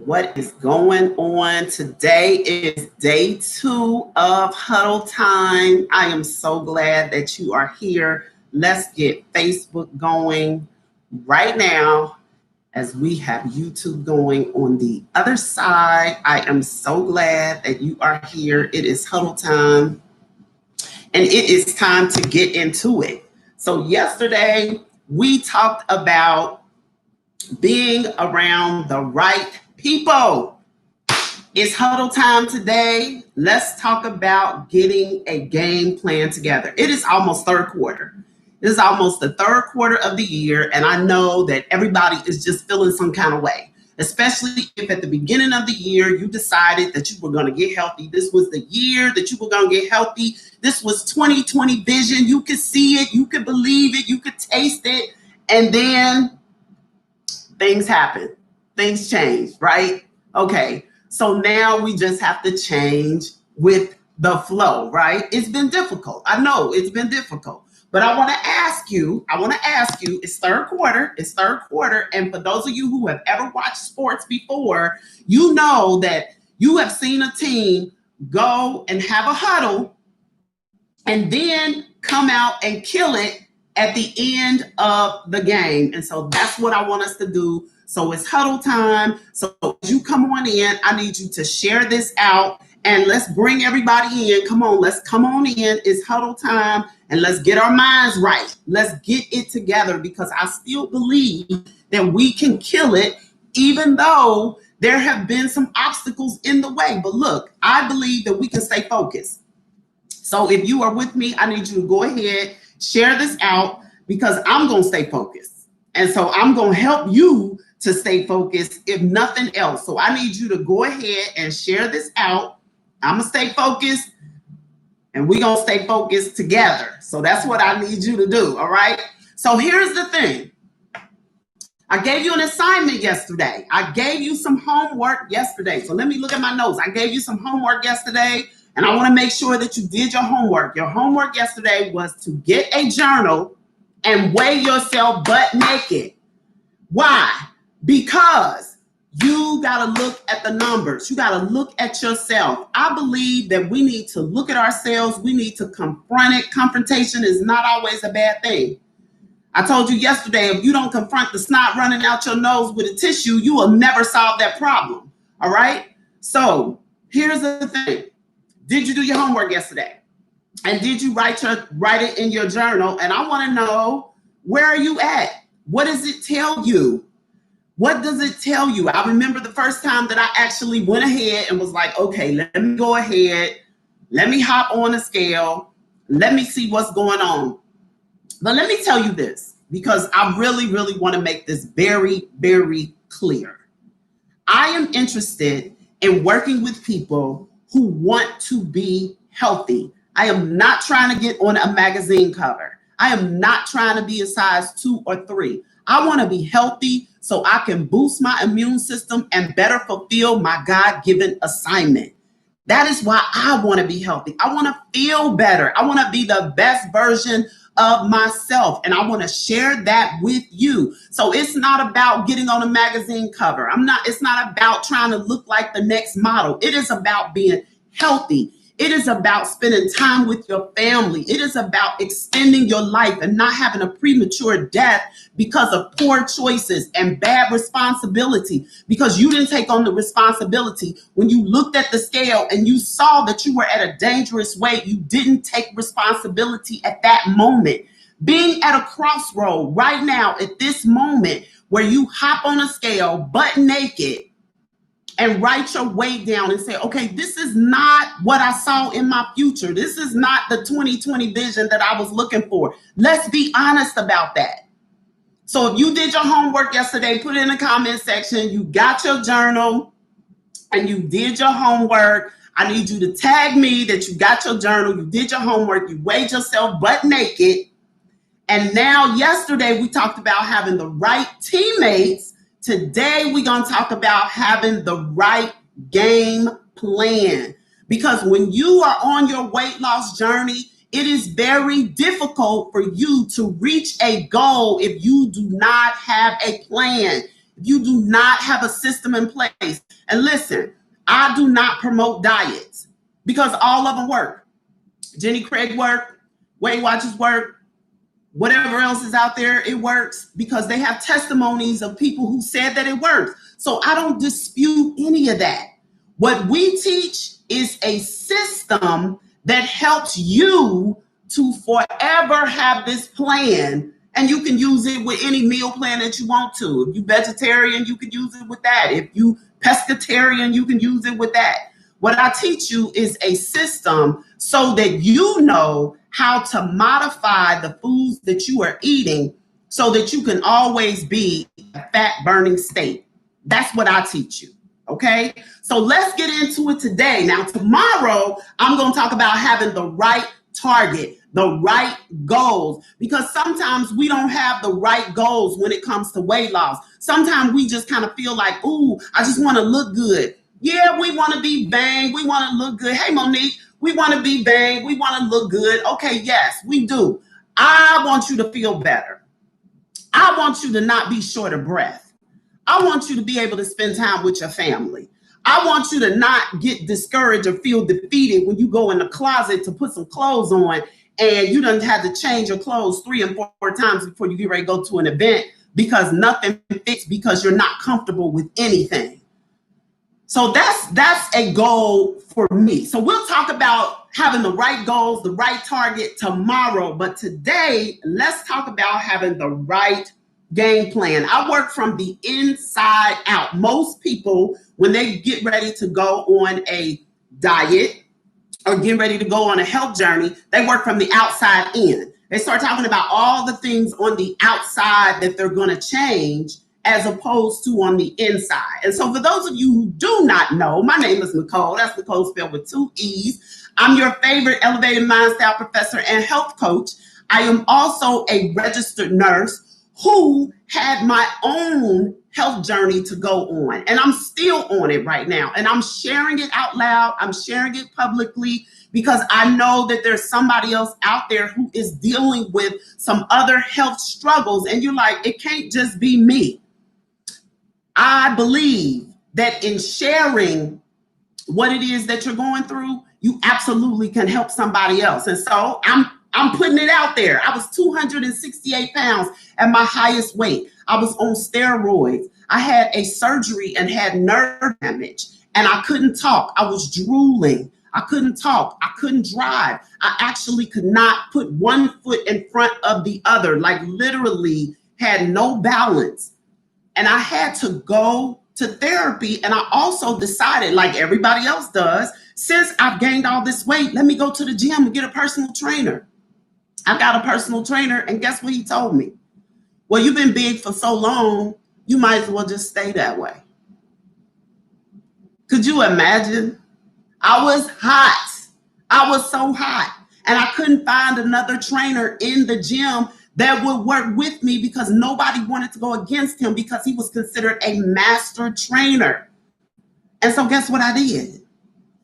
What is going on today? Is day 2 of Huddle time. I am so glad that you are here. Let's get Facebook going right now as we have YouTube going on the other side. I am so glad that you are here. It is Huddle time and it is time to get into it. So yesterday we talked about being around the right people. It's Huddle time today. Let's talk about getting a game plan together. It is almost third quarter. This is almost the third quarter of the year, and I know that everybody is just feeling some kind of way, especially if at the beginning of the year you decided that you were going to get healthy. This was the year that you were going to get healthy. This was 2020 vision. You could see it, you could believe it, you could taste it, and then things happen. Things change, right? Okay, so now we just have to change with the flow, right? It's been difficult. I know it's been difficult. But I want to ask you, it's third quarter, and for those of you who have ever watched sports before, you know that you have seen a team go and have a huddle and then come out and kill it at the end of the game. And so that's what I want us to do. So it's huddle time. So as you come on in, I need you to share this out and let's bring everybody in. Come on, let's come on in. It's huddle time and let's get our minds right. Let's get it together because I still believe that we can kill it even though there have been some obstacles in the way. But look, I believe that we can stay focused. So if you are with me, I need you to go ahead, share this out because I'm going to stay focused. And so I'm going to help you to stay focused, if nothing else. So I need you to go ahead and share this out. I'm going to stay focused and we're going to stay focused together. So that's what I need you to do. All right. So here's the thing. I gave you an assignment yesterday. I gave you some homework yesterday. So let me look at my notes. I gave you some homework yesterday and I want to make sure that you did your homework. Your homework yesterday was to get a journal and weigh yourself butt naked. Why? Because you got to look at the numbers. You got to look at yourself. I believe that we need to look at ourselves. We need to confront it. Confrontation is not always a bad thing. I told you yesterday, if you don't confront the snot running out your nose with a tissue, you will never solve that problem. All right? So here's the thing. Did you do your homework yesterday? And did you write it in your journal? And I want to know, where are you at? What does it tell you? What does it tell you? I remember the first time that I actually went ahead and was like, okay, let me go ahead. Let me hop on a scale. Let me see what's going on. But let me tell you this, because I really, really want to make this very, very clear. I am interested in working with people who want to be healthy. I am not trying to get on a magazine cover. I am not trying to be a size 2 or 3. I want to be healthy so I can boost my immune system and better fulfill my God-given assignment. That is why I want to be healthy. I want to feel better. I want to be the best version of myself. And I want to share that with you. So it's not about getting on a magazine cover. It's not about trying to look like the next model. It is about being healthy. It is about spending time with your family. It is about extending your life and not having a premature death because of poor choices and bad responsibility, because you didn't take on the responsibility. When you looked at the scale and you saw that you were at a dangerous weight, you didn't take responsibility at that moment. Being at a crossroad right now at this moment where you hop on a scale butt naked and write your weight down and say, okay, this is not what I saw in my future. This is not the 2020 vision that I was looking for. Let's be honest about that. So if you did your homework yesterday, put it in the comment section. You got your journal and you did your homework. I need you to tag me that you got your journal, you did your homework, you weighed yourself butt naked. And now yesterday we talked about having the right teammates. Today, we're going to talk about having the right game plan, because when you are on your weight loss journey, it is very difficult for you to reach a goal if you do not have a plan. if you do not have a system in place, and listen, I do not promote diets because all of them work. Jenny Craig work, Weight Watchers work, whatever else is out there, it works because they have testimonies of people who said that it works. So I don't dispute any of that. What we teach is a system that helps you to forever have this plan, and you can use it with any meal plan that you want to. If you vegetarian, you can use it with that. If you pescatarian, you can use it with that. What I teach you is a system so that you know how to modify the foods that you are eating so that you can always be a fat burning state. That's what I teach you. Okay, so let's get into it today. Now, tomorrow, I'm going to talk about having the right target, the right goals, because sometimes we don't have the right goals when it comes to weight loss. Sometimes we just kind of feel like, ooh, I just want to look good. Yeah, we want to be bang. We want to look good. Hey, Monique, we want to be bang. We want to look good. Okay, yes, we do. I want you to feel better. I want you to not be short of breath. I want you to be able to spend time with your family. I want you to not get discouraged or feel defeated when you go in the closet to put some clothes on and you done had to change your clothes 3 and 4 times before you get ready to go to an event because nothing fits because you're not comfortable with anything. So that's a goal for me. So we'll talk about having the right goals, the right target tomorrow. But today, let's talk about having the right game plan. I work from the inside out. Most people, when they get ready to go on a diet or get ready to go on a health journey, they work from the outside in. They start talking about all the things on the outside that they're going to change as opposed to on the inside. And so for those of you who do not know, my name is Nicole. That's Nicole spelled with 2 E's. I'm your favorite elevated mindstyle professor and health coach. I am also a registered nurse who had my own health journey to go on. And I'm still on it right now. And I'm sharing it out loud. I'm sharing it publicly because I know that there's somebody else out there who is dealing with some other health struggles. And you're like, it can't just be me. I believe that in sharing what it is that you're going through, you absolutely can help somebody else. And so I'm putting it out there. I was 268 pounds at my highest weight. I was on steroids. I had a surgery and had nerve damage, and I couldn't talk. I was drooling. I couldn't talk. I couldn't drive. I actually could not put one foot in front of the other, like literally had no balance. And I had to go to therapy. And I also decided, like everybody else does, since I've gained all this weight, let me go to the gym and get a personal trainer. I got a personal trainer, and guess what he told me? Well, you've been big for so long, you might as well just stay that way. Could you imagine? I was hot. I was so hot. And I couldn't find another trainer in the gym that would work with me because nobody wanted to go against him because he was considered a master trainer. And so guess what I did?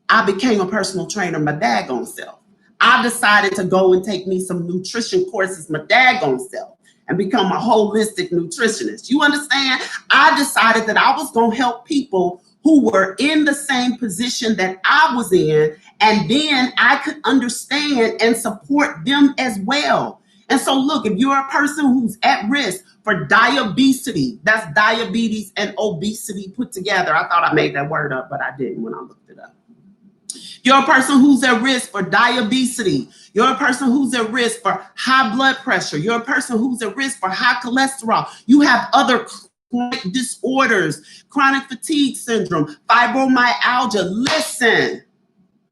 I became a personal trainer, my daggone self. I decided to go and take me some nutrition courses, my daggone self, and become a holistic nutritionist. You understand? I decided that I was going to help people who were in the same position that I was in, and then I could understand and support them as well. And so look, if you're a person who's at risk for diabetes, that's diabetes and obesity put together. I thought I made that word up, but I didn't when I looked it up. You're a person who's at risk for diabetes. You're a person who's at risk for high blood pressure. You're a person who's at risk for high cholesterol. You have other chronic disorders, chronic fatigue syndrome, fibromyalgia. Listen,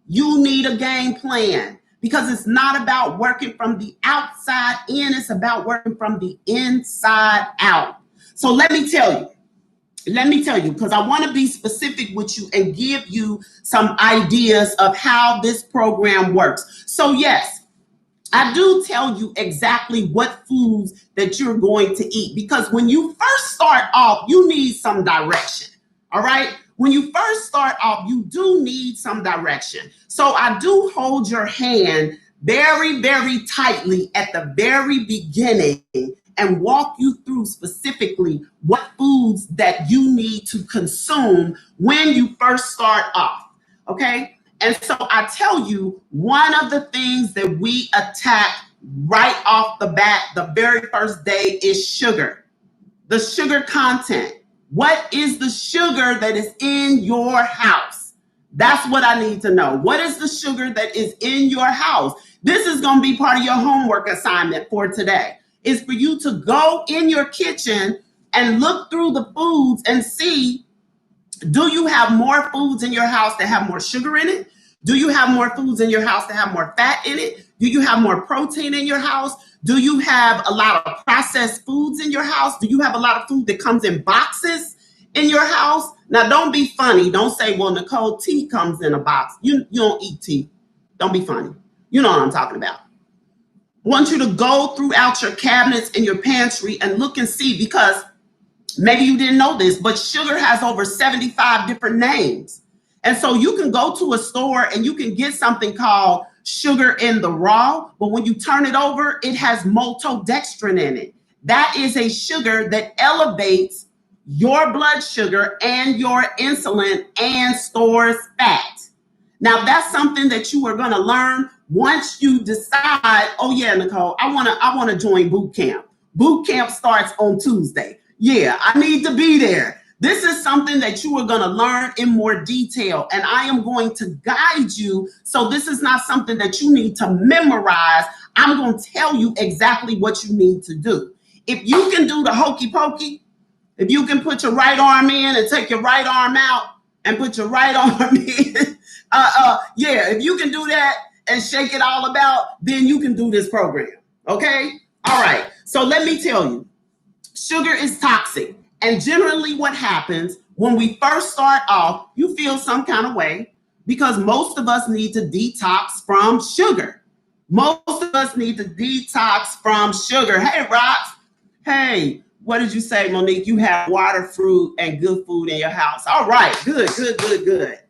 you need a game plan because it's not about working from the outside in. It's about working from the inside out. So let me tell you, because I want to be specific with you and give you some ideas of how this program works. So yes, I do tell you exactly what foods that you're going to eat, because when you first start off, you need some direction. All right. When you first start off, you do need some direction. So I do hold your hand very, very tightly at the very beginning and walk you through specifically what foods that you need to consume when you first start off. Okay. And so I tell you, one of the things that we attack right off the bat, the very first day, is sugar. The sugar content. What is the sugar that is in your house? That's what I need to know. What is the sugar that is in your house? This is going to be part of your homework assignment for today. Is for you to go in your kitchen and look through the foods and see, do you have more foods in your house that have more sugar in it? Do you have more foods in your house that have more fat in it? Do you have more protein in your house? Do you have a lot of processed foods in your house? Do you have a lot of food that comes in boxes in your house? Now, don't be funny. Don't say, well, Nicole, tea comes in a box. You don't eat tea. Don't be funny. You know what I'm talking about. I want you to go throughout your cabinets and your pantry and look and see, because maybe you didn't know this, but sugar has over 75 different names. And so you can go to a store and you can get something called sugar in the raw, but when you turn it over, it has maltodextrin in it. That is a sugar that elevates your blood sugar and your insulin and stores fat. Now, that's something that you are going to learn once you decide, oh yeah, Nicole, I want to join boot camp. Boot camp starts on Tuesday. Yeah, I need to be there. This is something that you are going to learn in more detail, and I am going to guide you. So this is not something that you need to memorize. I'm going to tell you exactly what you need to do. If you can do the hokey pokey, if you can put your right arm in and take your right arm out and put your right arm in, if you can do that and shake it all about, then you can do this program. Okay? All right. So let me tell you, sugar is toxic. And generally what happens when we first start off, you feel some kind of way because most of us need to detox from sugar. Most of us need to detox from sugar. Hey, Rox. Hey, what did you say, Monique? You have water, fruit, and good food in your house. All right. Good.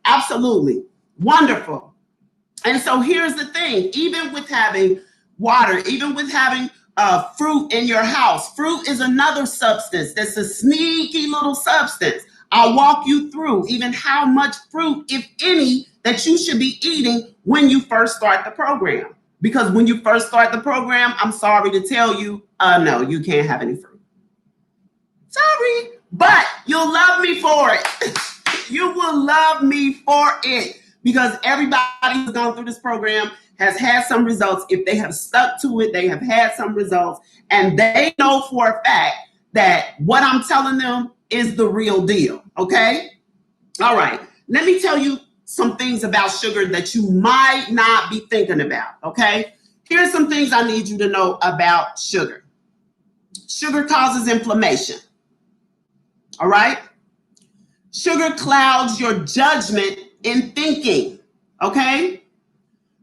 Absolutely. Wonderful. And so here's the thing. Even with having water, even with having fruit in your house. Fruit is another substance that's a sneaky little substance. I'll walk you through even how much fruit, if any, that you should be eating when you first start the program. Because when you first start the program, I'm sorry to tell you, no, you can't have any fruit. Sorry, but you'll love me for it. You will love me for it because everybody who's gone through this program has had some results. If they have stuck to it, they have had some results, and they know for a fact that what I'm telling them is the real deal. Okay. All right. Let me tell you some things about sugar that you might not be thinking about. Okay. Here's some things I need you to know about sugar. Sugar causes inflammation. All right. Sugar clouds your judgment in thinking. Okay.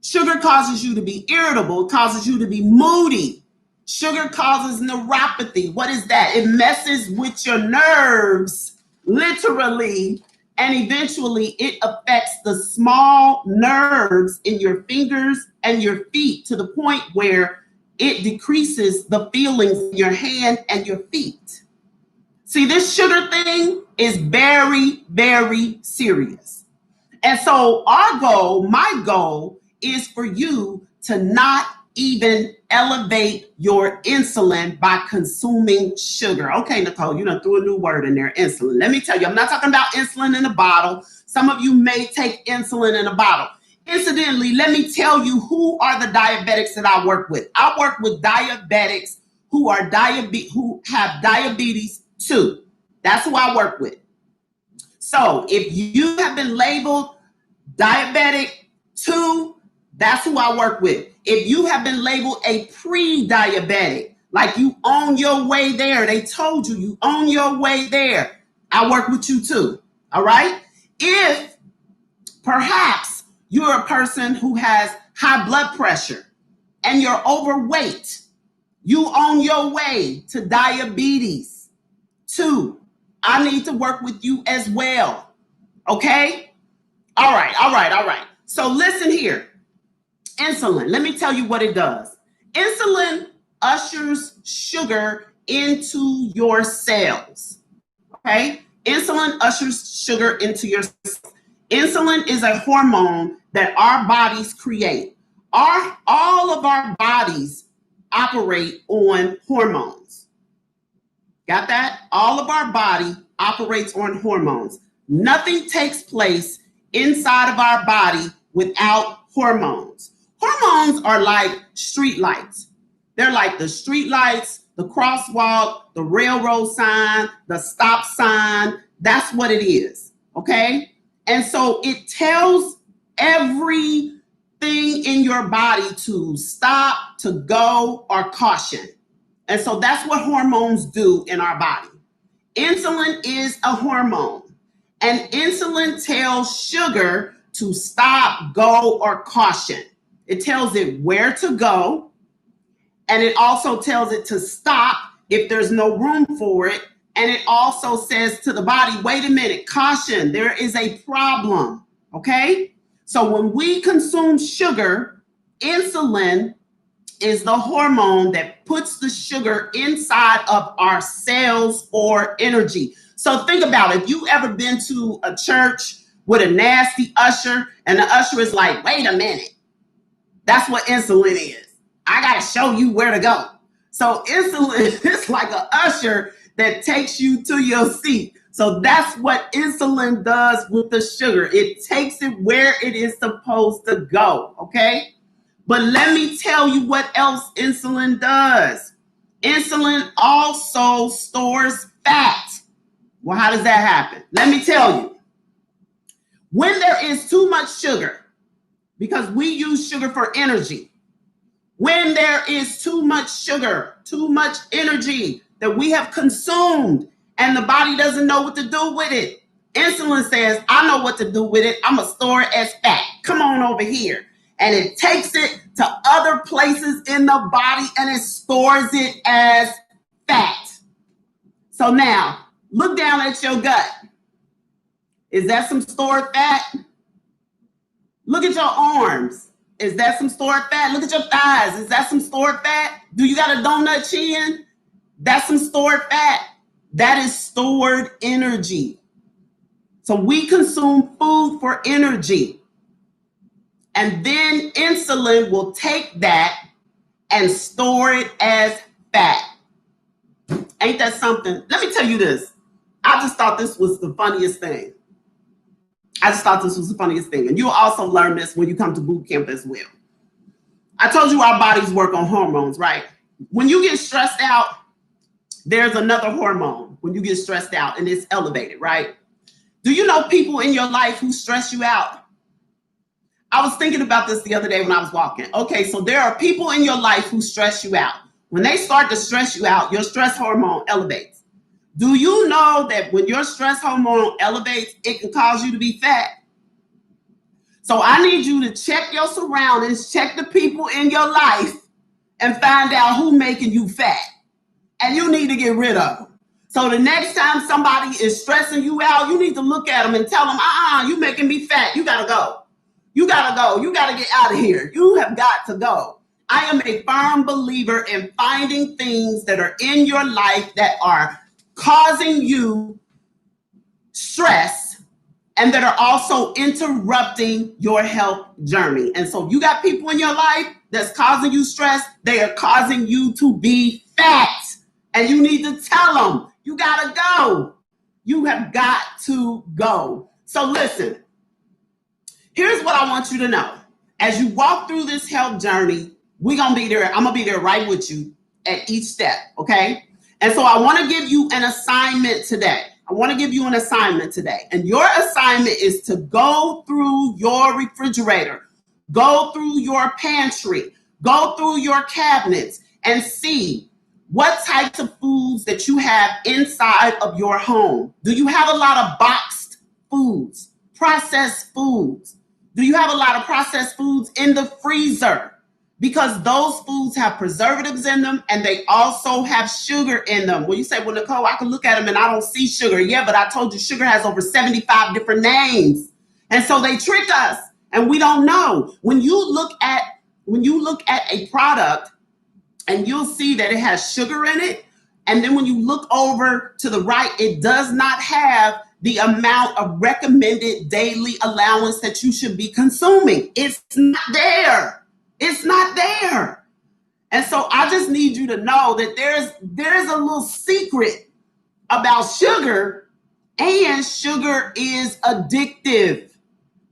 Sugar causes you to be irritable, causes you to be moody. Sugar causes neuropathy. What is that? It messes with your nerves, literally, and eventually it affects the small nerves in your fingers and your feet to the point where it decreases the feelings in your hand and your feet. See, this sugar thing is very, very serious. And so my goal is for you to not even elevate your insulin by consuming sugar. Okay, Nicole, you done threw a new word in there, insulin. Let me tell you, I'm not talking about insulin in a bottle. Some of you may take insulin in a bottle. Incidentally, let me tell you who are the diabetics that I work with. I work with diabetics who have diabetes 2. That's who I work with. So if you have been labeled diabetic 2, that's who I work with. If you have been labeled a pre-diabetic, like you on your way there, they told you on your way there, I work with you too. All right. If perhaps you're a person who has high blood pressure and you're overweight, you on your way to diabetes 2, I need to work with you as well. Okay. All right. So listen here. Insulin, let me tell you what it does. Insulin ushers sugar into your cells. Okay? Insulin ushers sugar into your cells. Insulin is a hormone that our bodies create. All of our bodies operate on hormones. Got that? All of our body operates on hormones. Nothing takes place inside of our body without hormones. Hormones are like street lights. They're like the street lights, the crosswalk, the railroad sign, the stop sign. That's what it is. Okay? And so it tells everything in your body to stop, to go, or caution. And so that's what hormones do in our body. Insulin is a hormone, and insulin tells sugar to stop, go, or caution. It tells it where to go, and it also tells it to stop if there's no room for it. And it also says to the body, wait a minute, caution, there is a problem, okay? So when we consume sugar, insulin is the hormone that puts the sugar inside of our cells for energy. So think about it. If you ever been to a church with a nasty usher and the usher is like, wait a minute, that's what insulin is. I got to show you where to go. So insulin is like an usher that takes you to your seat. So that's what insulin does with the sugar. It takes it where it is supposed to go, okay? But let me tell you what else insulin does. Insulin also stores fat. Well, how does that happen? Let me tell you. When there is too much sugar, because we use sugar for energy, when there is too much sugar, too much energy that we have consumed and the body doesn't know what to do with it, insulin says, I know what to do with it. I'm going to store it as fat. Come on over here. And it takes it to other places in the body and it stores it as fat. So now, look down at your gut. Is that some stored fat? Look at your arms. Is that some stored fat? Look at your thighs. Is that some stored fat? Do you got a donut chin? That's some stored fat. That is stored energy. So we consume food for energy. And then insulin will take that and store it as fat. Ain't that something? Let me tell you this. I just thought this was the funniest thing. And you'll also learn this when you come to boot camp as well. I told you our bodies work on hormones, right? When you get stressed out, there's another hormone when you get stressed out and it's elevated, right? Do you know people in your life who stress you out? I was thinking about this the other day when I was walking. Okay, so there are people in your life who stress you out. When they start to stress you out, your stress hormone elevates. Do you know that when your stress hormone elevates, it can cause you to be fat? So I need you to check your surroundings, check the people in your life, and find out who's making you fat. And you need to get rid of them. So the next time somebody is stressing you out, you need to look at them and tell them, you making me fat. You got to go. You got to go. You got to get out of here. You have got to go. I am a firm believer in finding things that are in your life that are causing you stress and that are also interrupting your health journey. And so you got people in your life that's causing you stress. They are causing you to be fat. And you need to tell them, you got to go. You have got to go. So listen. Here's what I want you to know. As you walk through this health journey, we're going to be there. I'm going to be there right with you at each step, okay? And so I want to give you an assignment today. And your assignment is to go through your refrigerator, go through your pantry, go through your cabinets, and see what types of foods that you have inside of your home. Do you have a lot of boxed foods, processed foods? Do you have a lot of processed foods in the freezer? Because those foods have preservatives in them and they also have sugar in them. Well, you say, well, Nicole, I can look at them and I don't see sugar. Yeah, but I told you sugar has over 75 different names. And so they trick us and we don't know. When you look at a product and you'll see that it has sugar in it And then when you look over to the right, it does not have the amount of recommended daily allowance that you should be consuming. It's not there. It's not there. And so I just need you to know that there's a little secret about sugar, and sugar is addictive.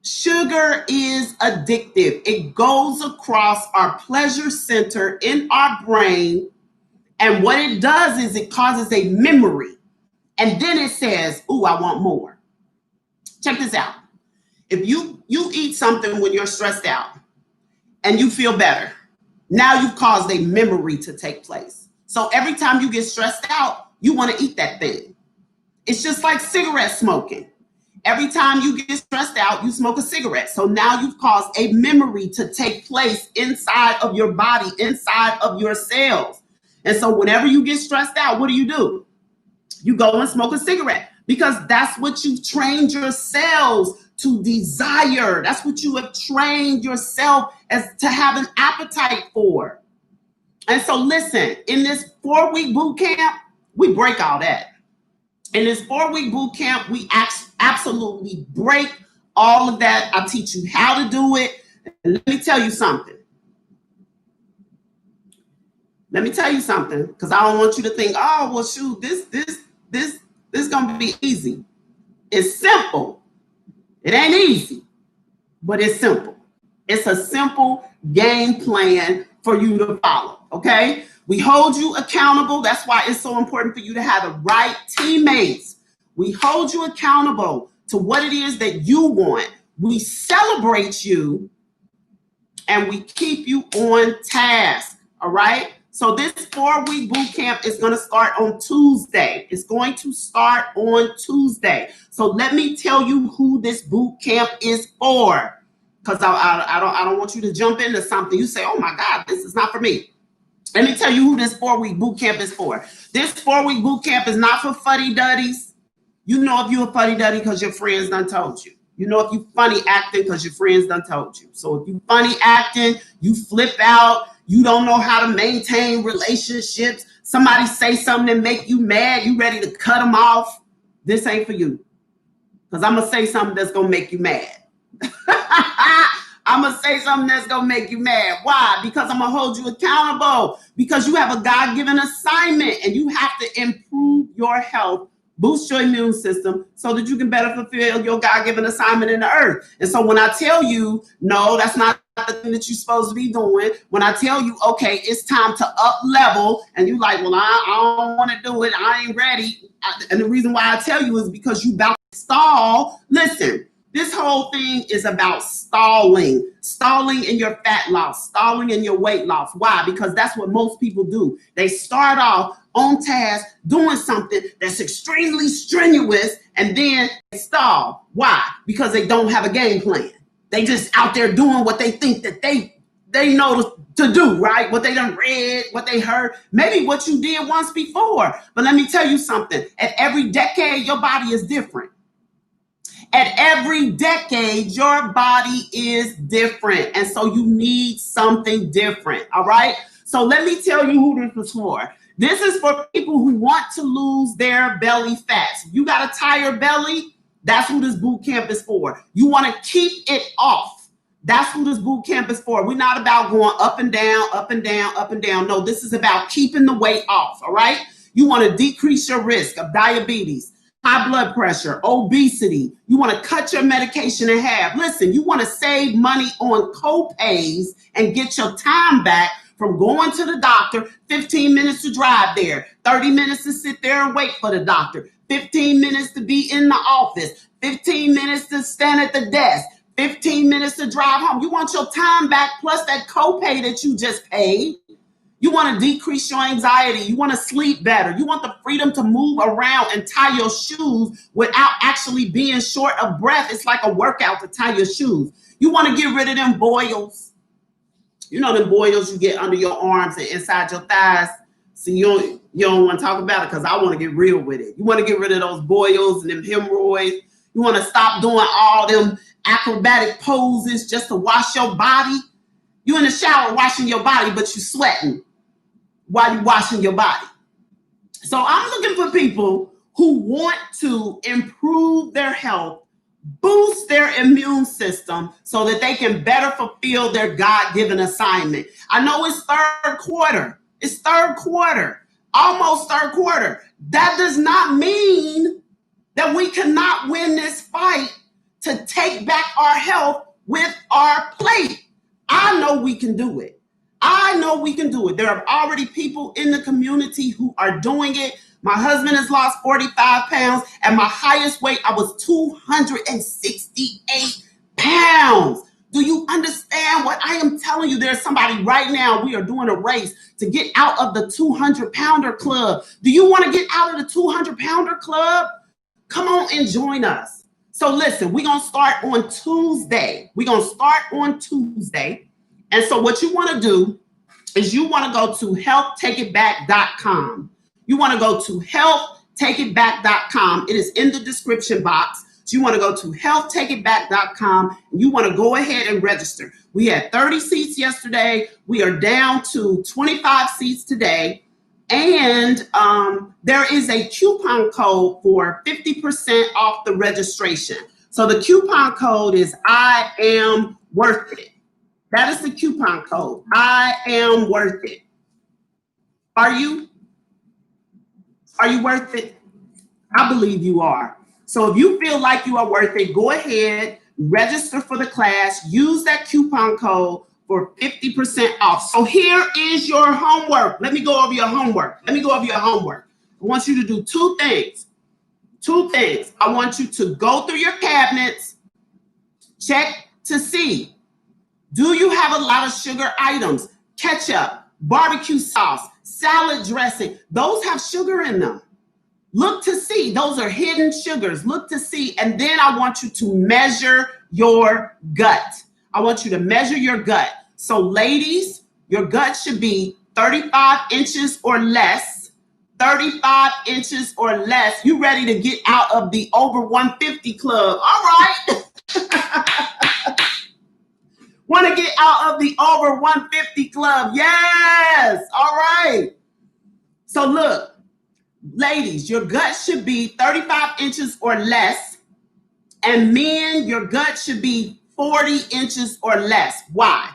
Sugar is addictive. It goes across our pleasure center in our brain. And what it does is it causes a memory. And then it says, ooh, I want more. Check this out. If you eat something when you're stressed out and you feel better, now you've caused a memory to take place. So every time you get stressed out, you want to eat that thing. It's just like cigarette smoking. Every time you get stressed out, you smoke a cigarette. So now you've caused a memory to take place inside of your body, inside of your cells. And so whenever you get stressed out, what do? You go and smoke a cigarette because that's what you've trained your cells to desire. That's what you have trained yourself as to have an appetite for. And so listen, in this 4-week boot camp, we break all that. In this 4-week boot camp, we absolutely break all of that. I teach you how to do it. And let me tell you something. Because I don't want you to think, oh, well, shoot, this gonna be easy. It's simple. It ain't easy, but it's simple. It's a simple game plan for you to follow, okay? We hold you accountable. That's why it's so important for you to have the right teammates. We hold you accountable to what it is that you want. We celebrate you and we keep you on task, all right? So this 4-week boot camp is going to start on Tuesday. It's going to start on Tuesday. So let me tell you who this boot camp is for, because I don't want you to jump into something. You say, oh my God, this is not for me. Let me tell you who this 4-week boot camp is for. This 4-week boot camp is not for fuddy-duddies. You know if you're a fuddy-duddy because your friends done told you. You know if you funny acting because your friends done told you. So if you funny acting, you flip out, you don't know how to maintain relationships, somebody say something that make you mad, you ready to cut them off, this ain't for you. Because I'm going to say something that's going to make you mad. I'm going to say something that's going to make you mad. Why? Because I'm going to hold you accountable. Because you have a God-given assignment and you have to improve your health, boost your immune system so that you can better fulfill your God-given assignment in the earth. And so when I tell you, no, that's not the thing that you're supposed to be doing. When I tell you, okay, it's time to up level, and you're like, well, I don't want to do it. I ain't ready. And the reason why I tell you is because you about to stall. Listen, this whole thing is about stalling in your fat loss, stalling in your weight loss. Why? Because that's what most people do. They start off on task doing something that's extremely strenuous and then they stall. Why? Because they don't have a game plan. They just out there doing what they think that they know to do, right? What they done read, what they heard, maybe what you did once before. But let me tell you something. At every decade, your body is different. At every decade, your body is different. And so you need something different, all right? So let me tell you who this is for. This is for people who want to lose their belly fats. You got a tired belly? That's who this boot camp is for. You want to keep it off. That's who this boot camp is for. We're not about going up and down, up and down, up and down. No, this is about keeping the weight off, all right? You want to decrease your risk of diabetes, high blood pressure, obesity. You want to cut your medication in half. Listen, you want to save money on co-pays and get your time back from going to the doctor, 15 minutes to drive there, 30 minutes to sit there and wait for the doctor, 15 minutes to be in the office, 15 minutes to stand at the desk, 15 minutes to drive home. You want your time back plus that copay that you just paid. You want to decrease your anxiety. You want to sleep better. You want the freedom to move around and tie your shoes without actually being short of breath. It's like a workout to tie your shoes. You want to get rid of them boils. You know them boils you get under your arms and inside your thighs. See, you don't want to talk about it because I want to get real with it. You want to get rid of those boils and them hemorrhoids. You want to stop doing all them acrobatic poses just to wash your body. You in the shower washing your body, but you sweating while you washing your body. So I'm looking for people who want to improve their health, boost their immune system so that they can better fulfill their God-given assignment. I know it's third quarter. It's third quarter, almost third quarter. That does not mean that we cannot win this fight to take back our health with our plate. I know we can do it. I know we can do it. There are already people in the community who are doing it. My husband has lost 45 pounds. At my highest weight, I was 268 pounds. Do you understand what I am telling you? There's somebody right now, we are doing a race to get out of the 200-pounder club. Do you want to get out of the 200-pounder club? Come on and join us. So listen, we're going to start on Tuesday. And so what you want to do is you want to go to healthtakeitback.com. You want to go to healthtakeitback.com. It is in the description box. So you want to go to healthtakeitback.com and you want to go ahead and register. We had 30 seats yesterday. We are down to 25 seats today. And there is a coupon code for 50% off the registration. So the coupon code is I am worth it. That is the coupon code. I am worth it. Are you? Are you worth it? I believe you are. So if you feel like you are worth it, go ahead, register for the class, use that coupon code for 50% off. So here is your homework. Let me go over your homework. I want you to do two things. I want you to go through your cabinets, check to see, do you have a lot of sugar items? Ketchup, barbecue sauce, salad dressing. Those have sugar in them. Look to see. Those are hidden sugars. Look to see. And then I want you to measure your gut. So ladies, your gut should be 35 inches or less. 35 inches or less. You ready to get out of the over 150 club. All right. Want to get out of the over 150 club. Yes. All right. So look, ladies, your gut should be 35 inches or less. And men, your gut should be 40 inches or less. Why?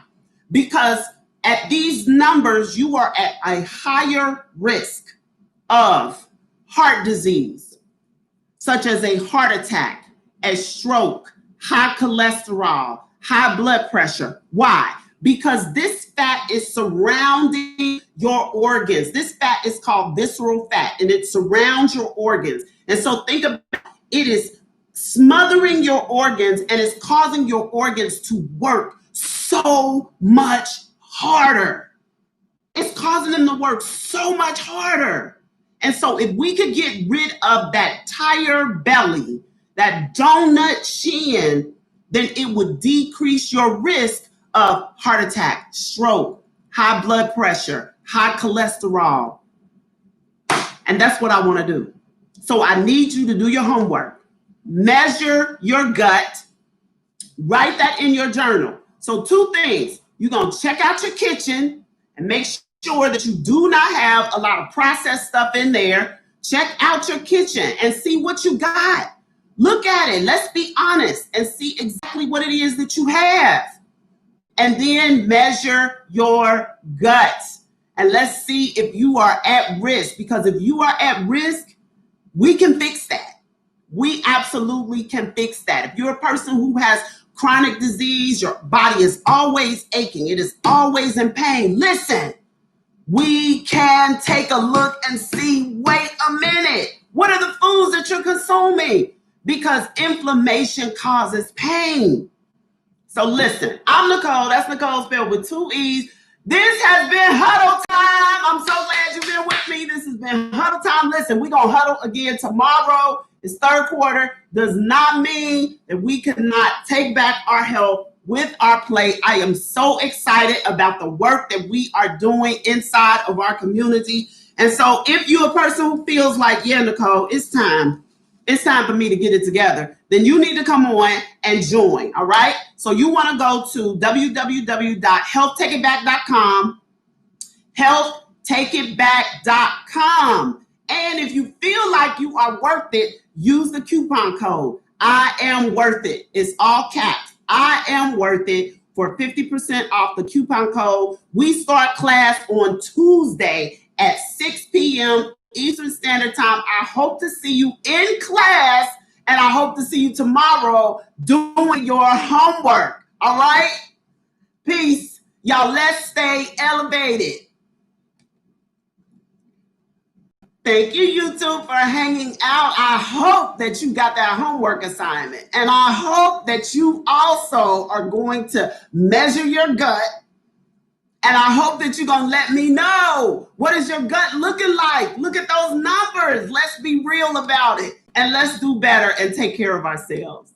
Because at these numbers, you are at a higher risk of heart disease, such as a heart attack, a stroke, high cholesterol, high blood pressure. Why? Because this fat is surrounding your organs. This fat is called visceral fat, and it surrounds your organs. And so think about it is smothering your organs and it's causing your organs to work so much harder. It's causing them to work so much harder. And so if we could get rid of that tire belly, that donut chin, then it would decrease your risk of heart attack, stroke, high blood pressure, high cholesterol. And that's what I want to do. So I need you to do your homework. Measure your gut. Write that in your journal. So two things. You're going to check out your kitchen and make sure that you do not have a lot of processed stuff in there. Check out your kitchen and see what you got. Look at it. Let's be honest and see exactly what it is that you have. And then measure your gut. And let's see if you are at risk. Because if you are at risk, we can fix that. We absolutely can fix that. If you're a person who has chronic disease, your body is always aching, it is always in pain. Listen, we can take a look and see, wait a minute, what are the foods that you're consuming? Because inflammation causes pain. So listen, I'm Nicole. That's Nicole spelled with 2 E's. This has been Huddle Time. I'm so glad you've been with me. This has been Huddle Time. Listen, we're going to huddle again tomorrow. It's third quarter. Does not mean that we cannot take back our health with our plate. I am so excited about the work that we are doing inside of our community. And so if you're a person who feels like, yeah, Nicole, it's time for me to get it together, then you need to come on and join, all right? So you want to go to www.healthtakeitback.com, healthtakeitback.com, And if you feel like you are worth it, use the coupon code. I am worth it. It's all caps. I am worth it for 50% off the coupon code. We start class on Tuesday at 6 p.m. Eastern Standard Time. I hope to see you in class, and I hope to see you tomorrow doing your homework. All right? Peace. Y'all, let's stay elevated. Thank you, YouTube, for hanging out. I hope that you got that homework assignment. And I hope that you also are going to measure your gut. And I hope that you're going to let me know, what is your gut looking like? Look at those numbers. Let's be real about it. And let's do better and take care of ourselves.